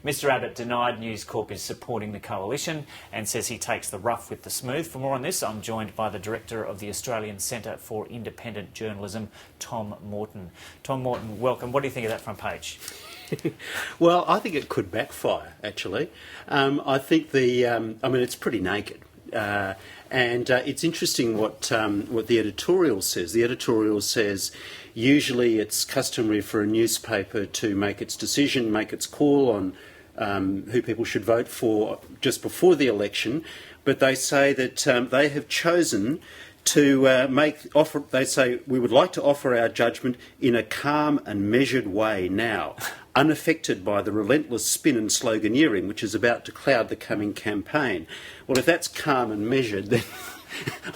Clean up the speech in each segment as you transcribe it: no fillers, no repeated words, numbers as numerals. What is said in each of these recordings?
Mr Abbott denied News Corp is supporting the coalition and says he takes the rough with the smooth. For more on this, I'm joined by the Director of the Australian Centre for Independent Journalism, Tom Morton. Tom Morton, welcome. What do you think of that front page? Well, I think it could backfire, actually. I think it's pretty naked. And it's interesting what the editorial says. The editorial says usually it's customary for a newspaper to make its decision, make its call on who people should vote for just before the election, but they say that they have chosen to offer. They say we would like to offer our judgment in a calm and measured way now, unaffected by the relentless spin and sloganeering which is about to cloud the coming campaign. Well, if that's calm and measured, then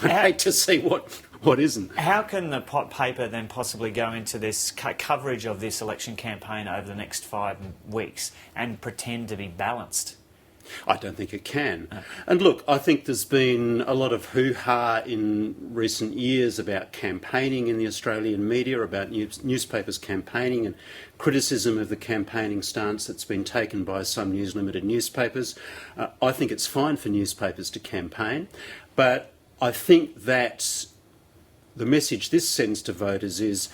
I hate to see what isn't. How can the paper then possibly go into this coverage of this election campaign over the next 5 weeks and pretend to be balanced? I don't think it can. And look, I think there's been a lot of hoo-ha in recent years about campaigning in the Australian media, about newspapers campaigning and criticism of the campaigning stance that's been taken by some News Limited newspapers. I think it's fine for newspapers to campaign, but I think that the message this sends to voters is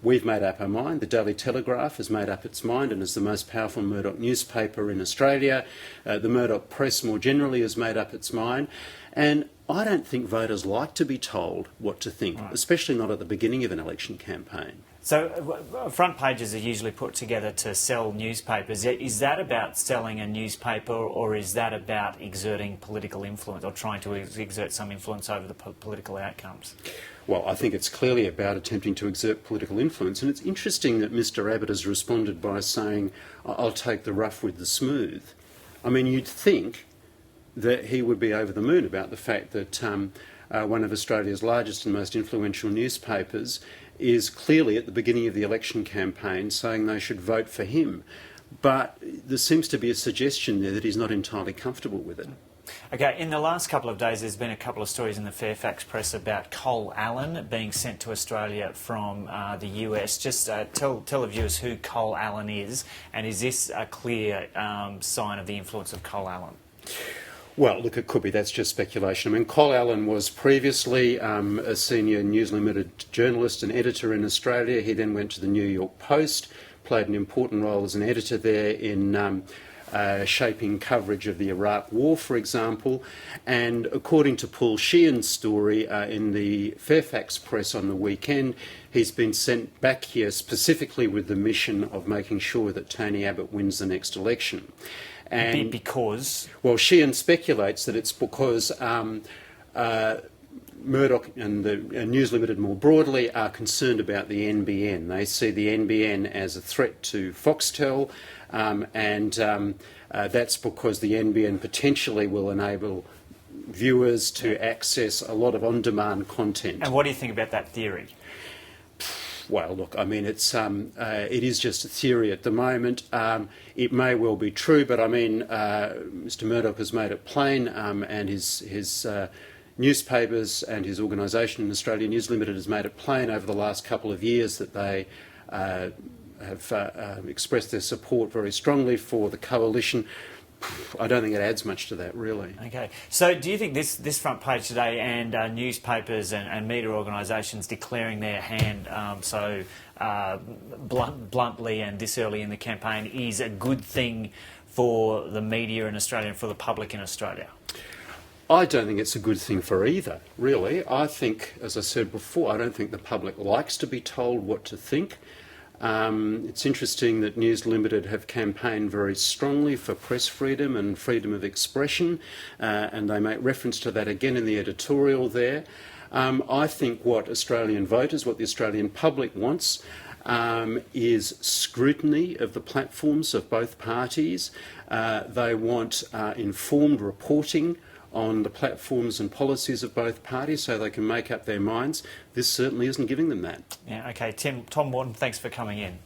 we've made up our mind. The Daily Telegraph has made up its mind and is the most powerful Murdoch newspaper in Australia. The Murdoch press more generally has made up its mind. And I don't think voters like to be told what to think, especially not at the beginning of an election campaign. So front pages are usually put together to sell newspapers. Is that about selling a newspaper, or is that about exerting political influence or trying to exert some influence over the political outcomes? Well, I think it's clearly about attempting to exert political influence, and it's interesting that Mr Abbott has responded by saying, I'll take the rough with the smooth. I mean, you'd think that he would be over the moon about the fact that one of Australia's largest and most influential newspapers is clearly at the beginning of the election campaign saying they should vote for him. But there seems to be a suggestion there that he's not entirely comfortable with it. Okay, in the last couple of days there's been a couple of stories in the Fairfax press about Cole Allen being sent to Australia from the US. Just tell the viewers who Cole Allen is, and is this a clear sign of the influence of Cole Allen? Well, look, it could be. That's just speculation. I mean, Cole Allen was previously a senior News Limited journalist and editor in Australia. He then went to the New York Post, played an important role as an editor there in shaping coverage of the Iraq War, for example. And according to Paul Sheehan's story in the Fairfax press on the weekend, he's been sent back here specifically with the mission of making sure that Tony Abbott wins the next election. And because? Well, Sheehan speculates that it's because Murdoch and the News Limited more broadly are concerned about the NBN. They see the NBN as a threat to Foxtel, and that's because the NBN potentially will enable viewers to access a lot of on-demand content. And what do you think about that theory? Well, look, I mean, it is just a theory at the moment. It may well be true, but I mean, Mr Murdoch has made it plain, and his newspapers and his organisation in Australia, News Limited, has made it plain over the last couple of years that they have expressed their support very strongly for the coalition. I don't think it adds much to that, really. Okay. So do you think this front page today and newspapers and media organisations declaring their hand bluntly and this early in the campaign is a good thing for the media in Australia and for the public in Australia? I don't think it's a good thing for either, really. I think, as I said before, I don't think the public likes to be told what to think. It's interesting that News Limited have campaigned very strongly for press freedom and freedom of expression, and they make reference to that again in the editorial there. I think what Australian voters, what the Australian public wants, is scrutiny of the platforms of both parties. They want informed reporting on the platforms and policies of both parties so they can make up their minds. This certainly isn't giving them that. Yeah, okay. Tom Morton, thanks for coming in.